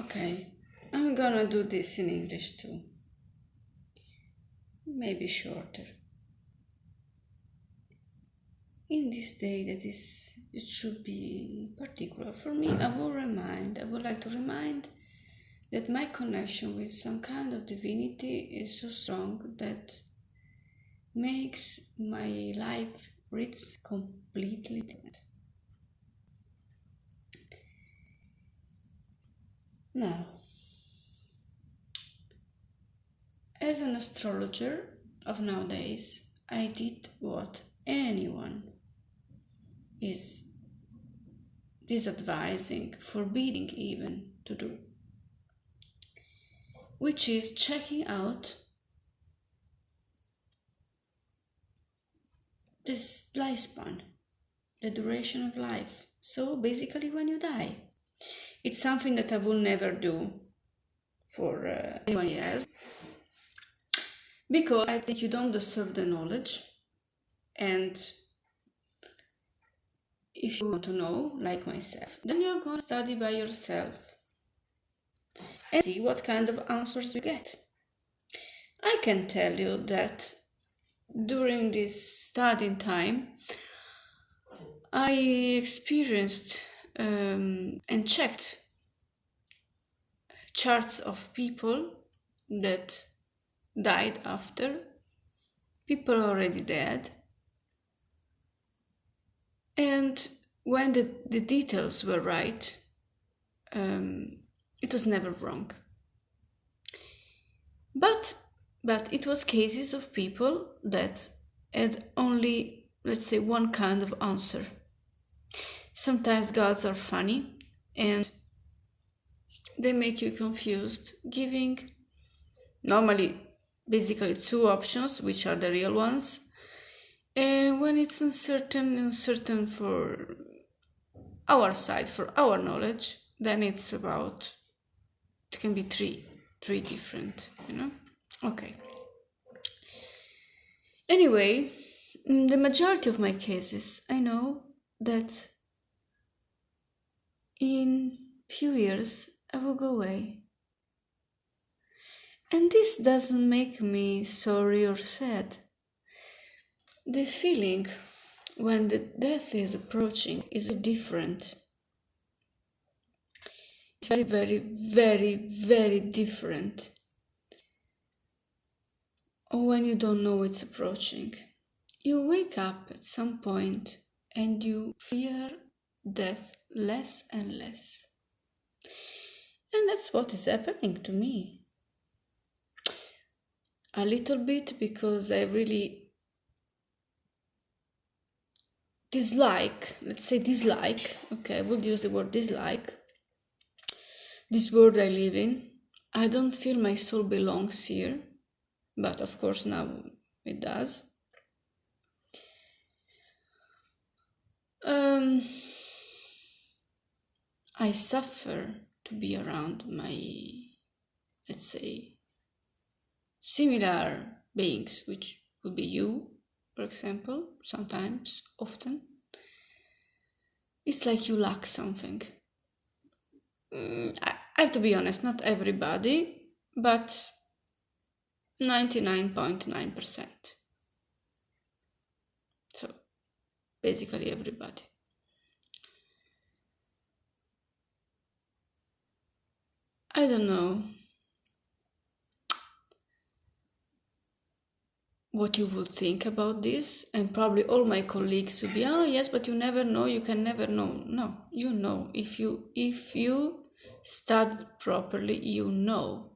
Okay, I'm gonna do this in English too. Maybe shorter. In this day it should be particular for me, I would like to remind that my connection with some kind of divinity is so strong that makes my life rich completely different. Now, as an astrologer of nowadays, I did what anyone is disadvising, forbidding even to do, which is checking out this lifespan, the duration of life. So basically when you die. It's something that I will never do for 21 years, because I think you don't deserve the knowledge, and if you want to know, like myself, then you're going to study by yourself and see what kind of answers you get. I can tell you that during this studying time, I experienced and checked charts of people that died after, people already dead, and when the details were right, it was never wrong. But it was cases of people that had only, let's say, one kind of answer. Sometimes gods are funny and they make you confused, giving normally basically two options, which are the real ones, and when it's uncertain for our side, for our knowledge, then it can be three different, Okay. Anyway, in the majority of my cases, I know that in few years I will go away. And this doesn't make me sorry or sad. The feeling when the death is approaching is different. It's very, very, very, very different. Or when you don't know it's approaching. You wake up at some point and you fear death less and less. And that's what is happening to me. A little bit because I really dislike, okay, I would use the word dislike, this world I live in. I don't feel my soul belongs here, but of course now it does. I suffer to be around my, let's say, similar beings, which would be you, for example, sometimes, often. It's like you lack something. I have to be honest, not everybody, but 99.9%. So, basically everybody. I don't know what you would think about this, and probably all my colleagues would be, oh yes, but you never know, you can never know. No, you know. If you study properly, you know.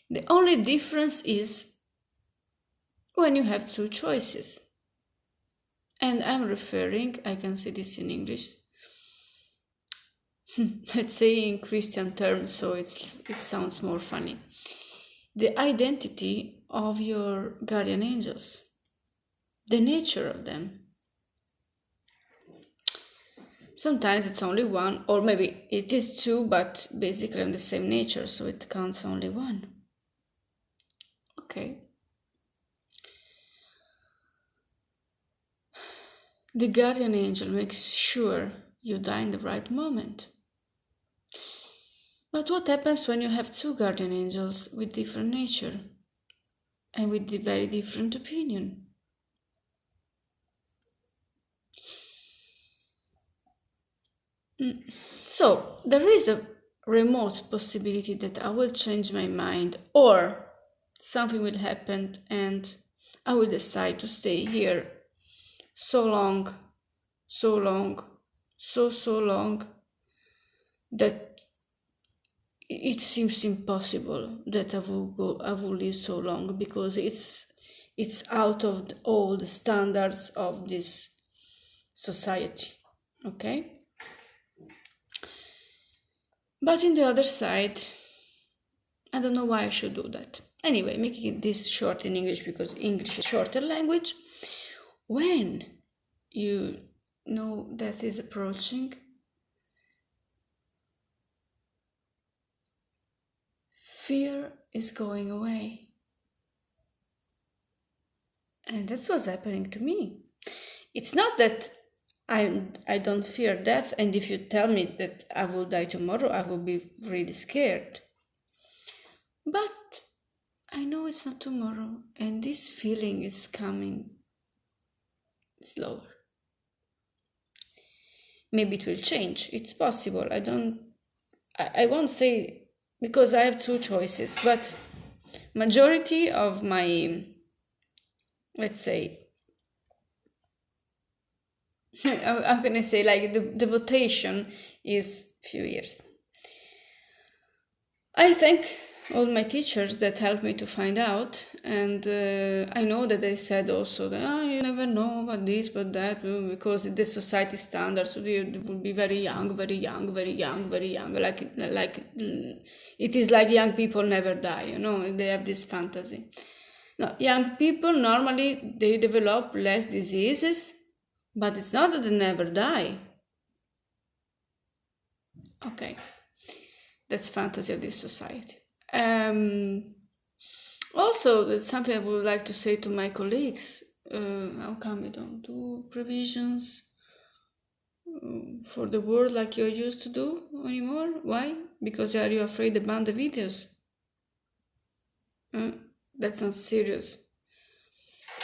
The only difference is when you have two choices. And I'm referring, I can say this in English, let's say in Christian terms, so it sounds more funny. The identity of your guardian angels, the nature of them. Sometimes it's only one, or maybe it is two, but basically on the same nature, so it counts only one. Okay. The guardian angel makes sure you die in the right moment. But what happens when you have two guardian angels with different nature and with a very different opinion? So there is a remote possibility that I will change my mind, or something will happen and I will decide to stay here so long, so long, so long that it seems impossible that I will live so long, because it's out of all the standards of this society. Okay? But in the other side, I don't know why I should do that. Anyway, making this short in English because English is a shorter language. When you know death is approaching, fear is going away. And that's what's happening to me. It's not that I don't fear death, and if you tell me that I will die tomorrow, I will be really scared. But I know it's not tomorrow, and this feeling is coming slower. Maybe it will change. It's possible. I won't say, because I have two choices, but majority of my, let's say, how can I say, like the votation is few years. I thank all my teachers that helped me to find out, and I know that they said also that you never know about this, but that, because the society standards, so they will be very young, very young, very young, very young, like it is like young people never die, you know, they have this fantasy. No, young people normally they develop less diseases, but it's not that they never die. Okay, that's fantasy of this society. Also, that's something I would like to say to my colleagues. How come you don't do provisions for the world like you're used to do anymore? Why? Because are you afraid to ban the videos? That's not serious.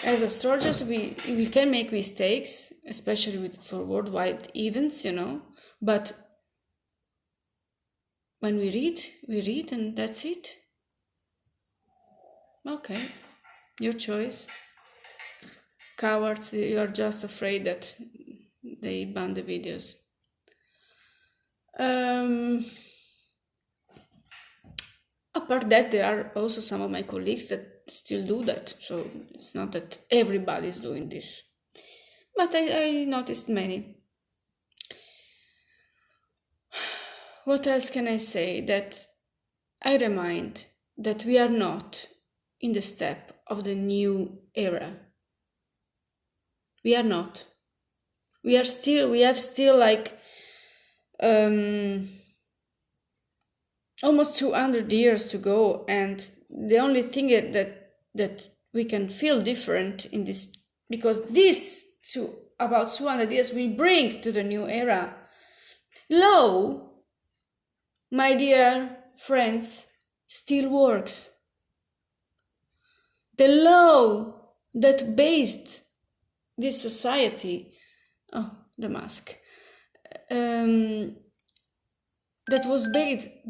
As astrologers, we can make mistakes, especially for worldwide events, you know, but when we read and that's it. Okay, your choice. Cowards, you're just afraid that they ban the videos. Apart that, there are also some of my colleagues that still do that, so it's not that everybody is doing this. But I noticed many. What else can I say? That I remind that we are not in the step of the new era. We are not. We have still like almost 200 years to go, and the only thing that we can feel different in this, because this about 200 years will bring to the new era. Law, my dear friends, still works. The law that based this society, the mask, that was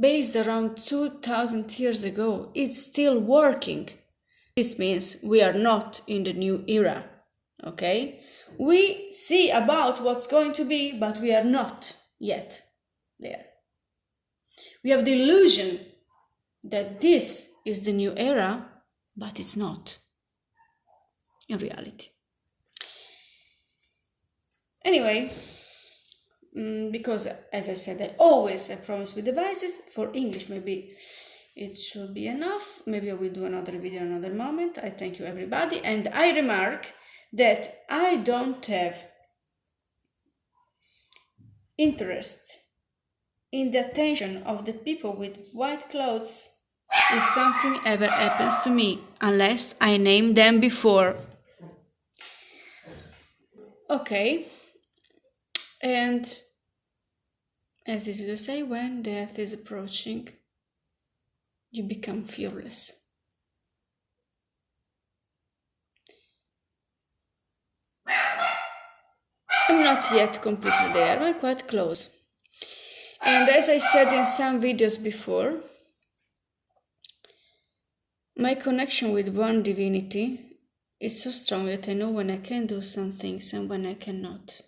based around 2000 years ago, it's still working. This means we are not in the new era, okay? We see about what's going to be, but we are not yet there. We have the illusion that this is the new era, but it's not in reality. Anyway, because as I said, I promise with devices. For English, maybe it should be enough. Maybe I will do another video another moment. I thank you everybody, and I remark that I don't have interest in the attention of the people with white clothes if something ever happens to me, unless I name them before. Okay, and as this video say, when death is approaching, you become fearless. I'm not yet completely there, but quite close. And as I said in some videos before, my connection with one divinity is so strong that I know when I can do some things and when I cannot.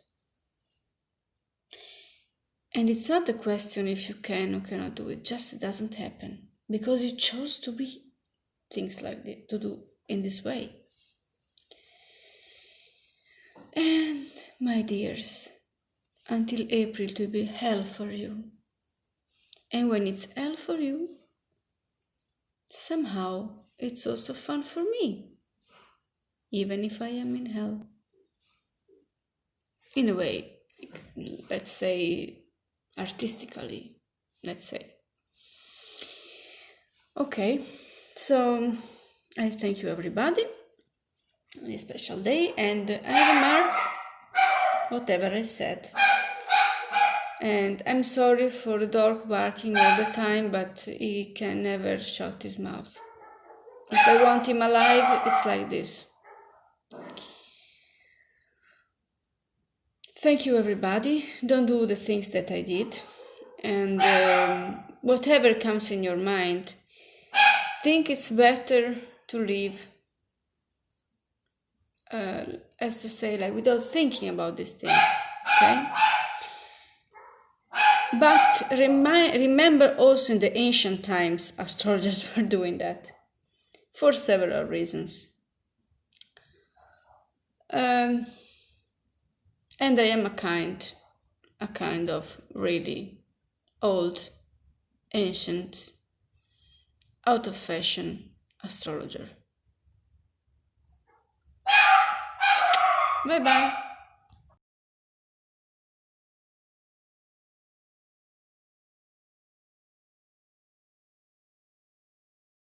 And it's not a question if you can or cannot do it, just it doesn't happen. Because you chose to be things like this, to do in this way. And my dears, until April it will be hell for you. And when it's hell for you, somehow it's also fun for me, even if I am in hell. In a way, let's say, artistically, let's say. Okay, so I thank you everybody on this special day, and I remark whatever I said. And I'm sorry for the dog barking all the time, but he can never shut his mouth. If I want him alive, it's like this. Thank you everybody. Don't do the things that I did. And whatever comes in your mind, think it's better to live, as to say, like without thinking about these things, okay? But remember also in the ancient times, astrologers were doing that for several reasons. And I am a kind of really old, ancient, out of fashion astrologer. Bye bye.